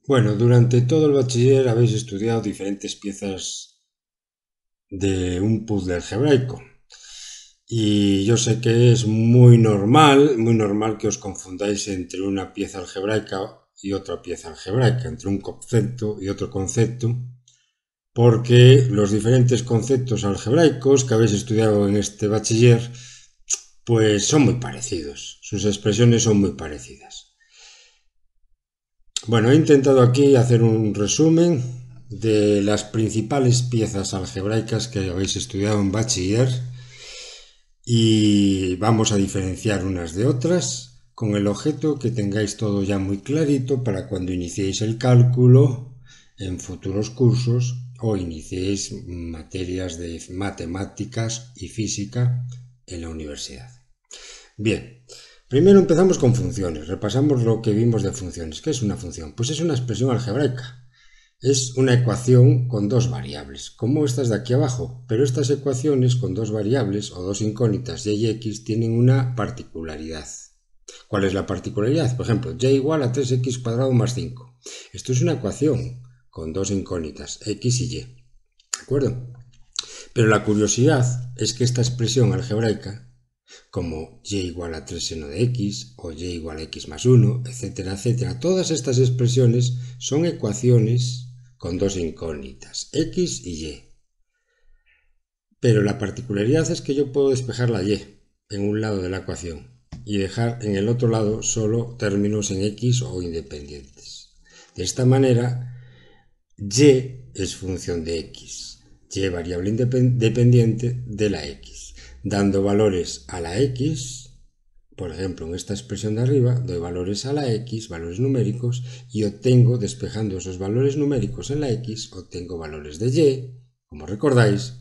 Bueno, durante todo el bachiller habéis estudiado diferentes piezas de un puzzle algebraico. Y yo sé que es muy normal que os confundáis entre una pieza algebraica y otra pieza algebraica, entre un concepto y otro concepto, porque los diferentes conceptos algebraicos que habéis estudiado en este bachiller, pues son muy parecidos, sus expresiones son muy parecidas. Bueno, he intentado aquí hacer un resumen de las principales piezas algebraicas que habéis estudiado en bachiller y vamos a diferenciar unas de otras con el objeto que tengáis todo ya muy clarito para cuando iniciéis el cálculo en futuros cursos o iniciéis materias de matemáticas y física en la universidad. Bien, primero empezamos con funciones, repasamos lo que vimos de funciones. ¿Qué es una función? Pues es una expresión algebraica. Es una ecuación con dos variables, como estas de aquí abajo, pero estas ecuaciones con dos variables o dos incógnitas y x tienen una particularidad. ¿Cuál es la particularidad? Por ejemplo, y igual a 3x cuadrado más 5. Esto es una ecuación con dos incógnitas, x y y. ¿De acuerdo? Pero la curiosidad es que esta expresión algebraica, como y igual a 3 seno de x o y igual a x más 1, etcétera, etcétera, todas estas expresiones son ecuaciones con dos incógnitas, x y y. Pero la particularidad es que yo puedo despejar la y en un lado de la ecuación y dejar en el otro lado solo términos en x o independientes. De esta manera, y es función de x, y variable independiente de la x, dando valores a la x. Por ejemplo, en esta expresión de arriba doy valores a la x, valores numéricos, y obtengo, despejando esos valores numéricos en la x, obtengo valores de y, como recordáis,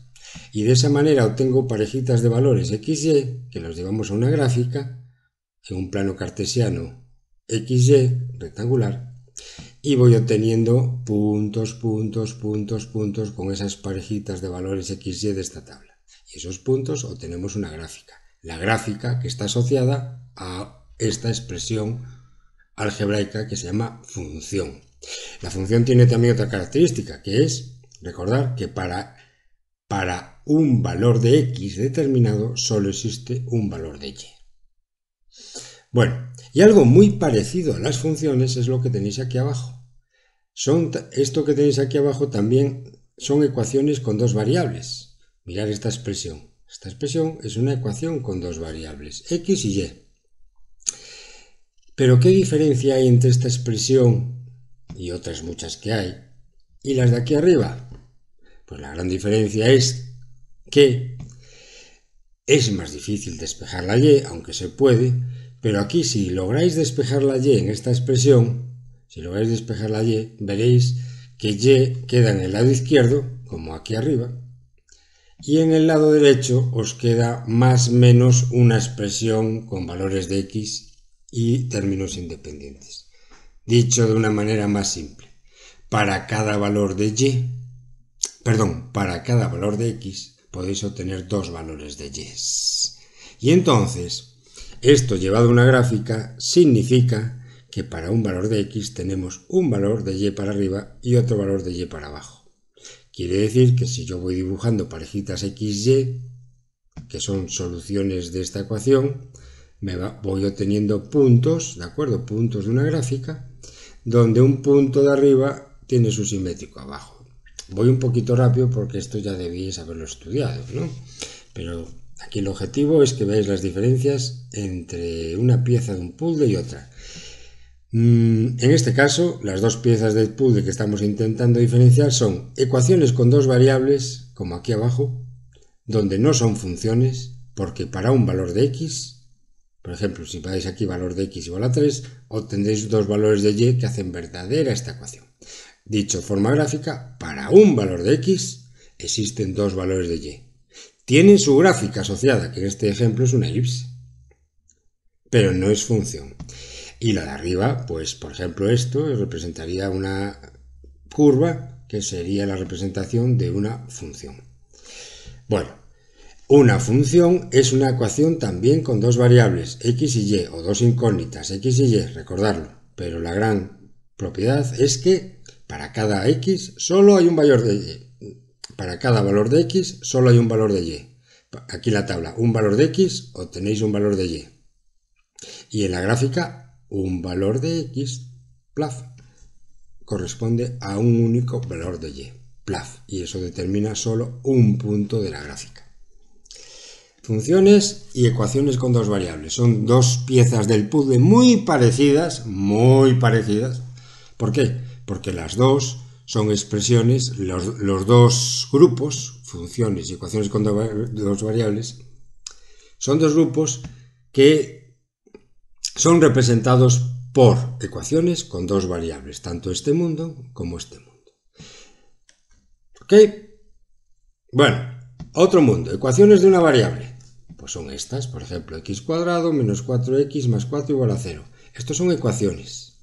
y de esa manera obtengo parejitas de valores x, y, que los llevamos a una gráfica, en un plano cartesiano x, y, rectangular, y voy obteniendo puntos con esas parejitas de valores x, y de esta tabla. Y esos puntos obtenemos una gráfica. La gráfica que está asociada a esta expresión algebraica que se llama función. La función tiene también otra característica, que es recordar que para un valor de x determinado solo existe un valor de y. Bueno, y algo muy parecido a las funciones es lo que tenéis aquí abajo. Esto que tenéis aquí abajo también son ecuaciones con dos variables. Mirad esta expresión. Esta expresión es una ecuación con dos variables, x y y. Pero ¿qué diferencia hay entre esta expresión y otras muchas que hay y las de aquí arriba? Pues la gran diferencia es que es más difícil despejar la y, aunque se puede, pero aquí si lográis despejar la y en esta expresión, veréis que y queda en el lado izquierdo, como aquí arriba, y en el lado derecho os queda más o menos una expresión con valores de x y términos independientes. Dicho de una manera más simple, para cada valor de x podéis obtener dos valores de y. Y entonces, esto llevado a una gráfica significa que para un valor de x tenemos un valor de y para arriba y otro valor de y para abajo. Quiere decir que si yo voy dibujando parejitas XY, que son soluciones de esta ecuación, voy obteniendo puntos, ¿de acuerdo? Puntos de una gráfica, donde un punto de arriba tiene su simétrico abajo. Voy un poquito rápido porque esto ya debíais haberlo estudiado, ¿no? Pero aquí el objetivo es que veáis las diferencias entre una pieza de un puzzle y otra. En este caso, las dos piezas del puzzle que estamos intentando diferenciar son ecuaciones con dos variables, como aquí abajo, donde no son funciones, porque para un valor de x, por ejemplo, si ponéis aquí valor de x igual a 3, obtendréis dos valores de y que hacen verdadera esta ecuación. Dicho forma gráfica, para un valor de x existen dos valores de y. Tienen su gráfica asociada, que en este ejemplo es una elipse, pero no es función. Y la de arriba, pues por ejemplo esto representaría una curva que sería la representación de una función. Bueno, una función es una ecuación también con dos variables, x y y, o dos incógnitas, x y y, recordarlo. Pero la gran propiedad es que para cada x solo hay un valor de y. Para cada valor de x solo hay un valor de y. Aquí en la tabla, un valor de x, obtenéis un valor de y. Y en la gráfica, un valor de x, plaf, corresponde a un único valor de y, plaf. Y eso determina solo un punto de la gráfica. Funciones y ecuaciones con dos variables. Son dos piezas del puzzle muy parecidas. ¿Por qué? Porque las dos son expresiones, los dos grupos, funciones y ecuaciones con dos variables, son dos grupos que son representados por ecuaciones con dos variables, tanto este mundo como este mundo. ¿Ok? Bueno, otro mundo, ecuaciones de una variable. Pues son estas, por ejemplo, x cuadrado menos 4x más 4 igual a 0. Estos son ecuaciones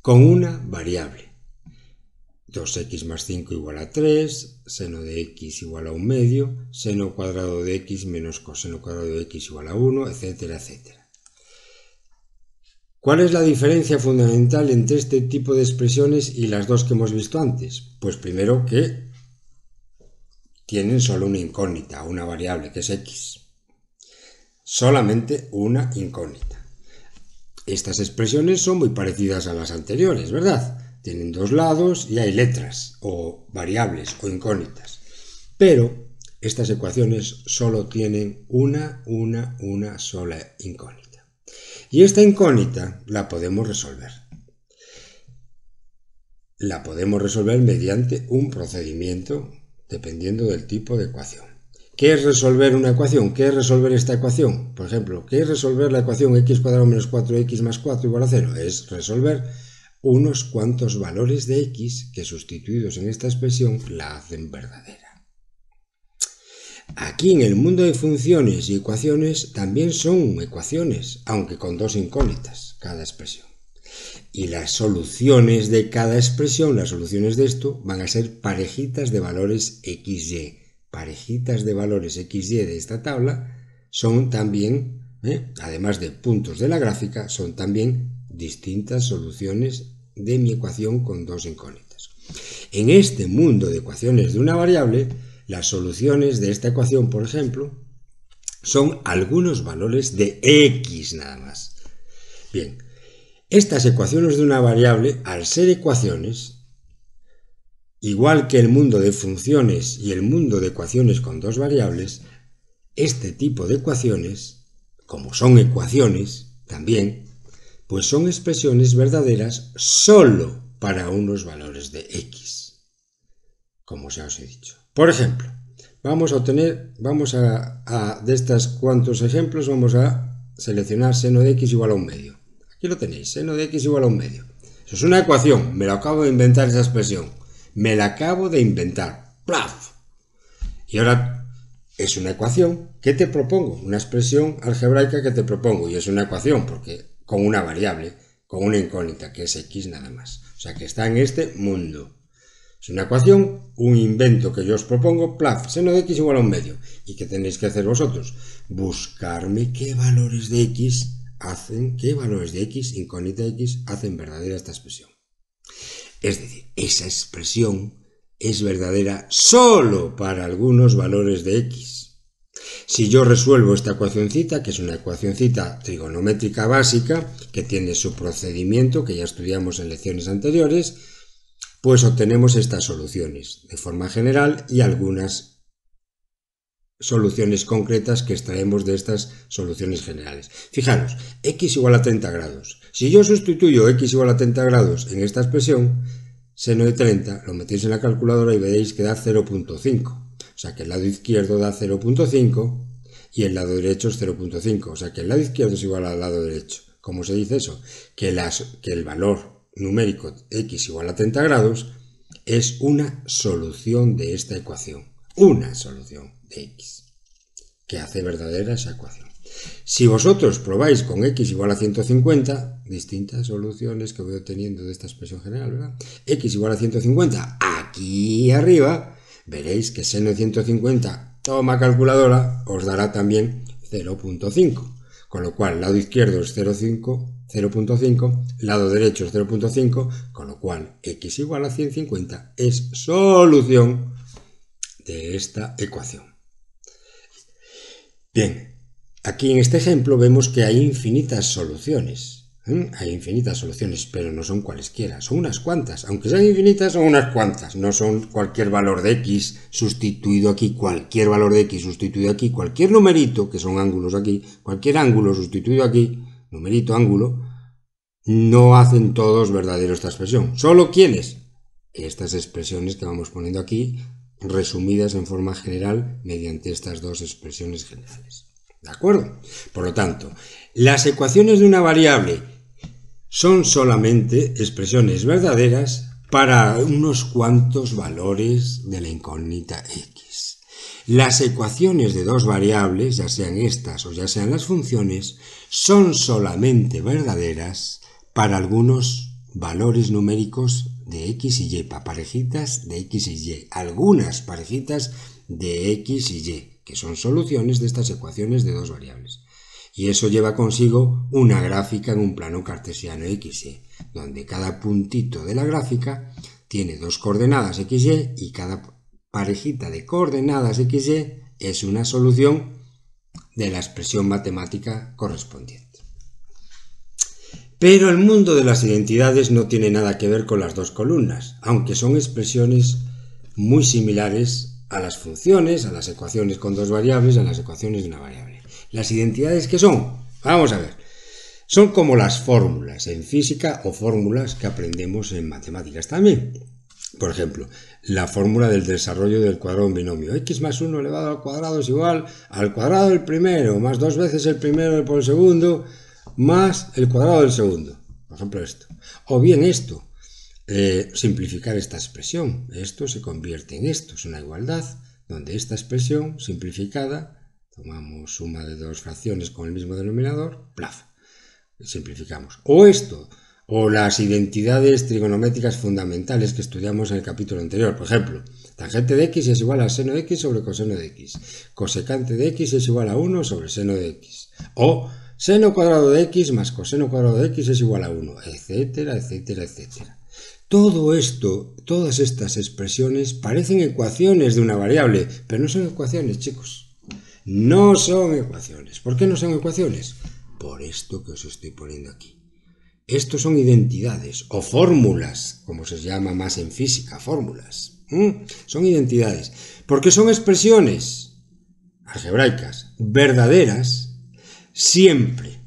con una variable. 2x más 5 igual a 3, seno de x igual a 1 medio, seno cuadrado de x menos coseno cuadrado de x igual a 1, etcétera, etcétera. ¿Cuál es la diferencia fundamental entre este tipo de expresiones y las dos que hemos visto antes? Pues primero que tienen solo una incógnita, una variable, que es x. Solamente una incógnita. Estas expresiones son muy parecidas a las anteriores, ¿verdad? Tienen dos lados y hay letras, o variables, o incógnitas. Pero estas ecuaciones solo tienen una sola incógnita. Y esta incógnita la podemos resolver. La podemos resolver mediante un procedimiento dependiendo del tipo de ecuación. ¿Qué es resolver una ecuación? ¿Qué es resolver esta ecuación? Por ejemplo, ¿qué es resolver la ecuación x cuadrado menos 4x más 4 igual a 0? Es resolver unos cuantos valores de x que sustituidos en esta expresión la hacen verdadera. Aquí en el mundo de funciones y ecuaciones también son ecuaciones, aunque con dos incógnitas cada expresión. Y las soluciones de cada expresión, las soluciones de esto, van a ser parejitas de valores xy. Parejitas de valores xy de esta tabla son también, además de puntos de la gráfica, son también distintas soluciones de mi ecuación con dos incógnitas. En este mundo de ecuaciones de una variable, las soluciones de esta ecuación, por ejemplo, son algunos valores de x nada más. Bien, estas ecuaciones de una variable, al ser ecuaciones, igual que el mundo de funciones y el mundo de ecuaciones con dos variables, este tipo de ecuaciones, como son ecuaciones también, pues son expresiones verdaderas solo para unos valores de x, como ya os he dicho. Por ejemplo, de estos cuantos ejemplos, vamos a seleccionar seno de x igual a 1 medio. Aquí lo tenéis, seno de x igual a 1 medio. Eso es una ecuación, me lo acabo de inventar esa expresión. Me la acabo de inventar. ¡Plaf! Y ahora es una ecuación que te propongo, una expresión algebraica que te propongo. Y es una ecuación porque con una variable, con una incógnita, que es x nada más. O sea que está en este mundo. Es una ecuación, un invento que yo os propongo, plaf, seno de x igual a 1 medio. ¿Y qué tenéis que hacer vosotros? Buscarme qué valores de x incógnita x, hacen verdadera esta expresión. Es decir, esa expresión es verdadera solo para algunos valores de x. Si yo resuelvo esta ecuacioncita, que es una ecuacioncita trigonométrica básica, que tiene su procedimiento, que ya estudiamos en lecciones anteriores, pues obtenemos estas soluciones de forma general y algunas soluciones concretas que extraemos de estas soluciones generales. Fijaros, x igual a 30 grados. Si yo sustituyo x igual a 30 grados en esta expresión, seno de 30, lo metéis en la calculadora y veréis que da 0.5. O sea que el lado izquierdo da 0.5 y el lado derecho es 0.5. O sea que el lado izquierdo es igual al lado derecho. ¿Cómo se dice eso? Que el valor numérico x igual a 30 grados es una solución de esta ecuación. Una solución de x, que hace verdadera esa ecuación. Si vosotros probáis con x igual a 150, distintas soluciones que voy obteniendo de esta expresión general, ¿verdad? X igual a 150, aquí arriba, veréis que seno de 150, toma calculadora, os dará también 0.5. Con lo cual, el lado izquierdo es 0.5, 0.5, lado derecho es 0.5, con lo cual x igual a 150 es solución de esta ecuación. Bien, aquí en este ejemplo vemos que hay infinitas soluciones. Hay infinitas soluciones, pero no son cualesquiera, son unas cuantas. Aunque sean infinitas, son unas cuantas. No son cualquier valor de x sustituido aquí, cualquier valor de x sustituido aquí, cualquier numerito, que son ángulos aquí, cualquier ángulo sustituido aquí, numerito, ángulo, no hacen todos verdadero esta expresión. ¿Solo quiénes? Estas expresiones que vamos poniendo aquí, resumidas en forma general mediante estas dos expresiones generales. ¿De acuerdo? Por lo tanto, las ecuaciones de una variable son solamente expresiones verdaderas para unos cuantos valores de la incógnita x. Las ecuaciones de dos variables, ya sean estas o ya sean las funciones, son solamente verdaderas para algunos valores numéricos de x y y, para parejitas de x y y, algunas parejitas de x y y, que son soluciones de estas ecuaciones de dos variables. Y eso lleva consigo una gráfica en un plano cartesiano XY, donde cada puntito de la gráfica tiene dos coordenadas XY y cada parejita de coordenadas XY es una solución de la expresión matemática correspondiente. Pero el mundo de las identidades no tiene nada que ver con las dos columnas, aunque son expresiones muy similares a las funciones, a las ecuaciones con dos variables, a las ecuaciones de una variable. ¿Las identidades qué son? Vamos a ver. Son como las fórmulas en física o fórmulas que aprendemos en matemáticas también. Por ejemplo, la fórmula del desarrollo del cuadrado de un binomio. X más 1 elevado al cuadrado es igual al cuadrado del primero, más 2 veces el primero por el segundo, más el cuadrado del segundo. Por ejemplo, esto. O bien esto. Simplificar esta expresión. Esto se convierte en esto. Es una igualdad donde esta expresión simplificada, tomamos suma de dos fracciones con el mismo denominador, plaf, simplificamos. O esto, o las identidades trigonométricas fundamentales que estudiamos en el capítulo anterior. Por ejemplo, tangente de x es igual a seno de x sobre coseno de x. Cosecante de x es igual a 1 sobre seno de x. O seno cuadrado de x más coseno cuadrado de x es igual a 1, etcétera, etcétera, etcétera. Todo esto, todas estas expresiones parecen ecuaciones de una variable, pero no son ecuaciones, chicos. No son ecuaciones. ¿Por qué no son ecuaciones? Por esto que os estoy poniendo aquí. Estos son identidades o fórmulas, como se llama más en física, fórmulas. Son identidades, porque son expresiones algebraicas, verdaderas, siempre.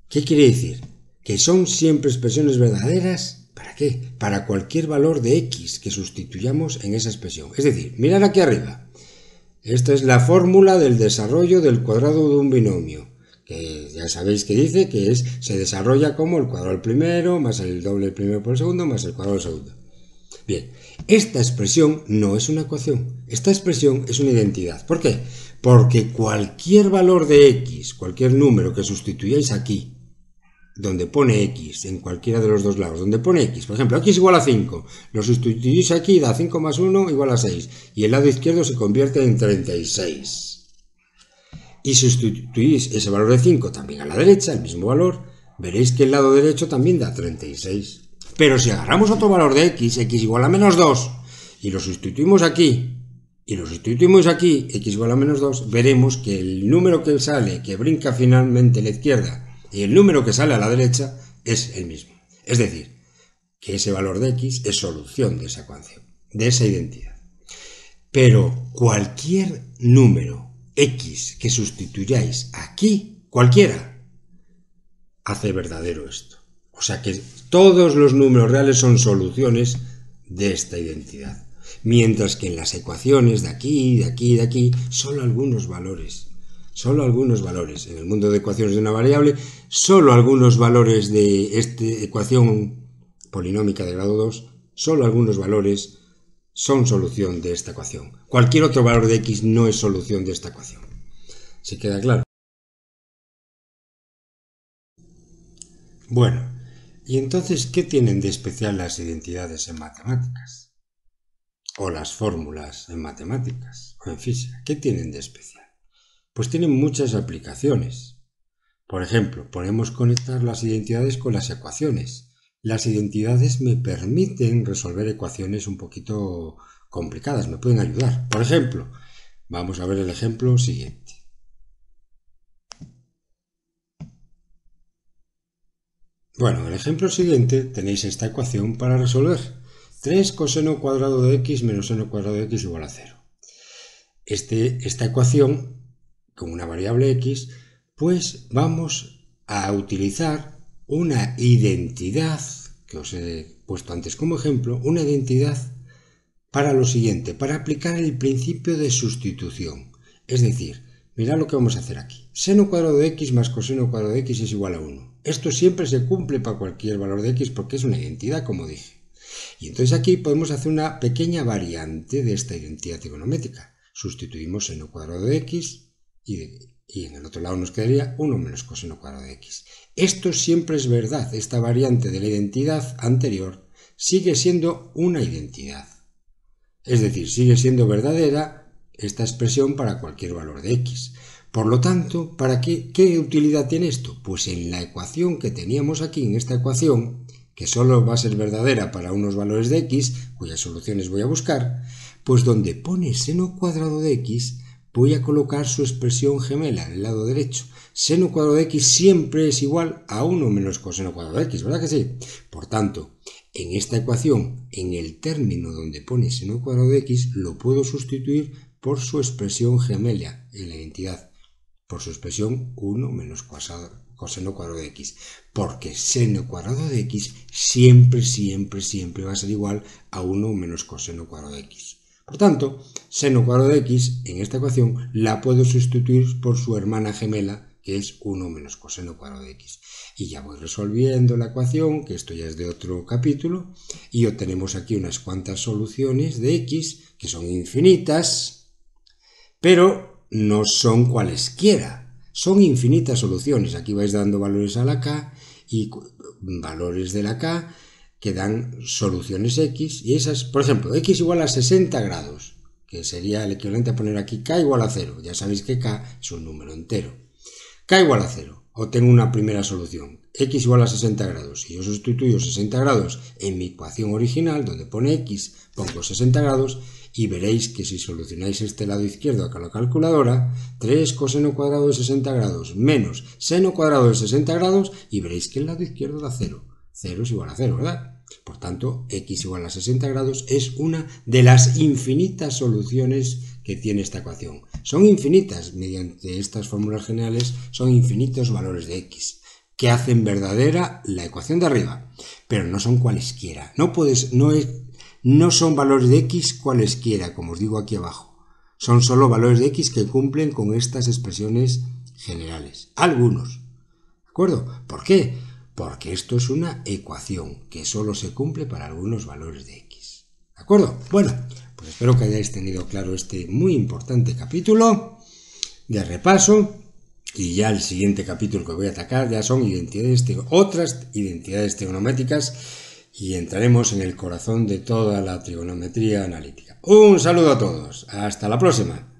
¿Qué quiere decir? Que son siempre expresiones verdaderas. ¿Para qué? Para cualquier valor de x que sustituyamos en esa expresión. Es decir, mirad aquí arriba. Esta es la fórmula del desarrollo del cuadrado de un binomio, que ya sabéis que dice que se desarrolla como el cuadrado del primero, más el doble del primero por el segundo, más el cuadrado del segundo. Bien, esta expresión no es una ecuación, esta expresión es una identidad. ¿Por qué? Porque cualquier valor de x, cualquier número que sustituyáis aquí, donde pone x, en cualquiera de los dos lados, donde pone x, por ejemplo, x igual a 5, lo sustituís aquí, da 5 más 1 igual a 6, y el lado izquierdo se convierte en 36. Y sustituís ese valor de 5 también a la derecha, el mismo valor, veréis que el lado derecho también da 36. Pero si agarramos otro valor de x, x igual a menos 2, y lo sustituimos aquí, y lo sustituimos aquí, x igual a menos 2, veremos que el número que sale, que brinca finalmente a la izquierda, y el número que sale a la derecha es el mismo. Es decir, que ese valor de x es solución de esa ecuación, de esa identidad. Pero cualquier número x que sustituyáis aquí, cualquiera, hace verdadero esto. O sea que todos los números reales son soluciones de esta identidad. Mientras que en las ecuaciones de aquí, de aquí, de aquí, solo algunos valores. Solo algunos valores. En el mundo de ecuaciones de una variable, solo algunos valores de esta ecuación polinómica de grado 2, solo algunos valores son solución de esta ecuación. Cualquier otro valor de x no es solución de esta ecuación. ¿Se queda claro? Bueno, y entonces, ¿qué tienen de especial las identidades en matemáticas? O las fórmulas en matemáticas o en física. ¿Qué tienen de especial? Pues tienen muchas aplicaciones. Por ejemplo, podemos conectar las identidades con las ecuaciones. Las identidades me permiten resolver ecuaciones un poquito complicadas, me pueden ayudar. Por ejemplo, vamos a ver el ejemplo siguiente. Bueno, en el ejemplo siguiente tenéis esta ecuación para resolver. 3 coseno cuadrado de x menos seno cuadrado de x igual a 0. Esta ecuación, con una variable x, pues vamos a utilizar una identidad, que os he puesto antes como ejemplo, una identidad para lo siguiente, para aplicar el principio de sustitución. Es decir, mirad lo que vamos a hacer aquí. Seno cuadrado de x más coseno cuadrado de x es igual a 1. Esto siempre se cumple para cualquier valor de x porque es una identidad, como dije. Y entonces aquí podemos hacer una pequeña variante de esta identidad trigonométrica. Sustituimos seno cuadrado de x y en el otro lado nos quedaría 1 menos coseno cuadrado de x. Esto siempre es verdad. Esta variante de la identidad anterior sigue siendo una identidad. Es decir, sigue siendo verdadera esta expresión para cualquier valor de x. Por lo tanto, ¿para qué utilidad tiene esto? Pues en la ecuación que teníamos aquí, en esta ecuación, que solo va a ser verdadera para unos valores de x, cuyas soluciones voy a buscar, pues donde pone seno cuadrado de x, voy a colocar su expresión gemela en el lado derecho. Seno cuadrado de x siempre es igual a 1 menos coseno cuadrado de x, ¿verdad que sí? Por tanto, en esta ecuación, en el término donde pone seno cuadrado de x, lo puedo sustituir por su expresión gemela en la identidad, por su expresión 1 menos coseno cuadrado de x, porque seno cuadrado de x siempre va a ser igual a 1 menos coseno cuadrado de x. Por tanto, seno cuadrado de x en esta ecuación la puedo sustituir por su hermana gemela, que es 1 menos coseno cuadrado de x. Y ya voy resolviendo la ecuación, que esto ya es de otro capítulo, y obtenemos aquí unas cuantas soluciones de x que son infinitas, pero no son cualesquiera. Son infinitas soluciones. Aquí vais dando valores a la k y valores de la k que dan soluciones x, y esas, por ejemplo, x igual a 60 grados, que sería el equivalente a poner aquí k igual a 0. Ya sabéis que k es un número entero. K igual a 0. Obtengo una primera solución. X igual a 60 grados. Si yo sustituyo 60 grados en mi ecuación original, donde pone x, pongo 60 grados, y veréis que si solucionáis este lado izquierdo con la calculadora, 3 coseno cuadrado de 60 grados menos seno cuadrado de 60 grados, y veréis que el lado izquierdo da 0. 0 es igual a 0, ¿verdad? Por tanto, x igual a 60 grados es una de las infinitas soluciones que tiene esta ecuación. Son infinitas, mediante estas fórmulas generales, son infinitos valores de x, que hacen verdadera la ecuación de arriba, pero no son cualesquiera. No son valores de x cualesquiera, como os digo aquí abajo. Son solo valores de x que cumplen con estas expresiones generales. Algunos. ¿De acuerdo? ¿Por qué? Porque esto es una ecuación que solo se cumple para algunos valores de x. ¿De acuerdo? Bueno, pues espero que hayáis tenido claro este muy importante capítulo de repaso, y ya el siguiente capítulo que voy a atacar ya son otras identidades trigonométricas, y entraremos en el corazón de toda la trigonometría analítica. Un saludo a todos, hasta la próxima.